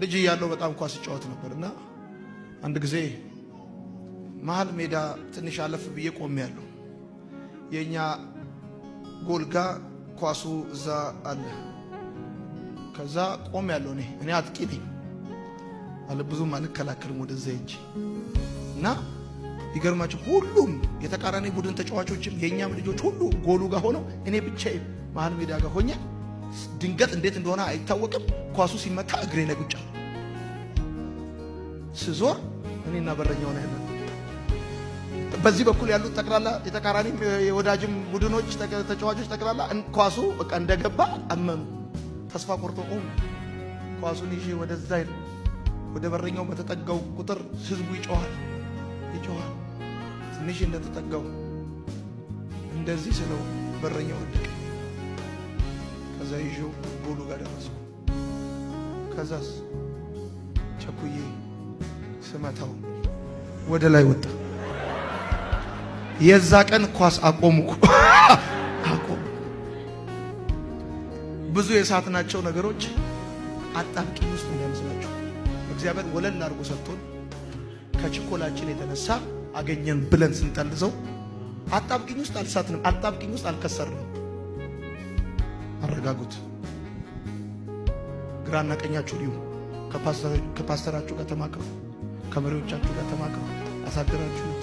ልጅ እያለሁ በጣም ኳስ እጫወት ነበርና አንድ ጊዜ መሀል ሜዳ ትንሽ አለፍ ብዬ ቆሜያለሁ። የኛ ጎልጋ ኳሱ እዛ አለ። ከዛ ቆሜያለሁ። እኔ አጥቂ ነኝ አለ ብዙም አልከላከልም ወደዛ እንጂ እና ይገርማችሁ ሁሉም የተቃራኒ ቡድን ተጫዋቾችም የኛም ልጆች ሁሉ ጎሉ ጋር ሆነው እኔ ብቻዬን መሀል ሜዳ ጋር ሆኜ ድንገት እንዴት እንደሆነ አይታወቅም ኳሱ ሲመታ እግሬ ነግጫ ስዞር እኔና በረኛው ነው ያለው። በዚህ በኩል ያሉት ጠቅላላ የተቃራኒ የወዳጅም ቡድኖች ተጫዋቾች ጠቅላላ ኳሱ በቃ እንደገባ አመኑ። ተስፋ ቆርጦ ቆሙ። ኳሱን ይዤ ወደዛ ወደ በረኛው በተጠጋው ቁጥር ህዝቡ ይጮሃል። ትንሽ እንደተጠጋው እንደዚህ ስለው በረኛው ወደቀ። ከዛ ይዤው ጎሉ ጋር ደረስኩ። ከዛስ ቸኩዬ ስመታው ወደ ላይ ወጣ። የዛ ቀን ኳስ አቆምኩ። ብዙ የሳትናቸው ነገሮች አጣብቂኝ ውስጥ እንዳይመስላችሁ እግዚአብሔር ወለል አድርጎ ሰጥቶን ከችኮላችን የተነሳ አገኘን ብለን ስንጠልዘው አጣብቂኝ ውስጥ አልሳትንም፣ አጣብቂኝ ውስጥ አልከሰርንም። አረጋጉት። ግራና ቀኛችሁ ልዩ። ከፓስተራችሁ ጋር ተማከሩ፣ ከመሪዎቻችሁ ጋር ተማከሩ። አሳደራችሁት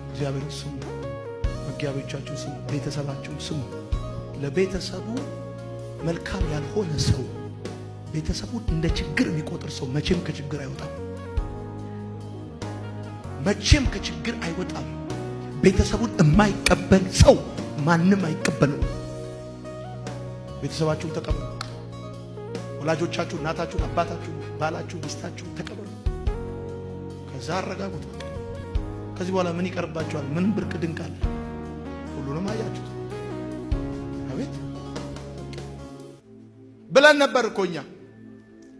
እግዚአብሔር ስሙ፣ መጋቢዎቻችሁ ስሙ፣ ቤተሰባችሁን ስሙ። ለቤተሰቡ መልካም ያልሆነ ሰው ቤተሰቡን እንደ ችግር የሚቆጥር ሰው መቼም ከችግር አይወጣም። መቼም ከችግር አይወጣም። ቤተሰቡን የማይቀበል ሰው ማንም አይቀበለው። ቤተሰባችሁን ተቀበሉ። ወላጆቻችሁ፣ እናታችሁን፣ አባታችሁን፣ ባላችሁን፣ ሚስታችሁን ተቀበሉ። ከዛ አረጋጉት። ከዚህ በኋላ ምን ይቀርባችኋል? ምን ብርቅ ድንቅ አለ? ሁሉንም አያችሁት። አቤት ብለን ነበር እኮ እኛ።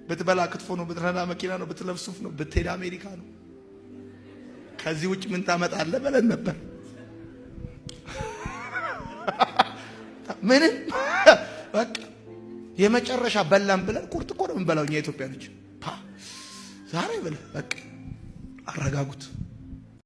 ብትበላ ክትፎ ነው፣ ብትነዳ መኪና ነው፣ ብትለብስ ሱፍ ነው፣ ብትሄድ አሜሪካ ነው። ከዚህ ውጭ ምን ታመጣለህ ብለን ነበር። ምንም በቃ የመጨረሻ በላን ብለን ቁርጥ እኮ ነው የምንበላው እኛ ኢትዮጵያኖች። ዛሬ ብለህ በቃ አረጋጉት።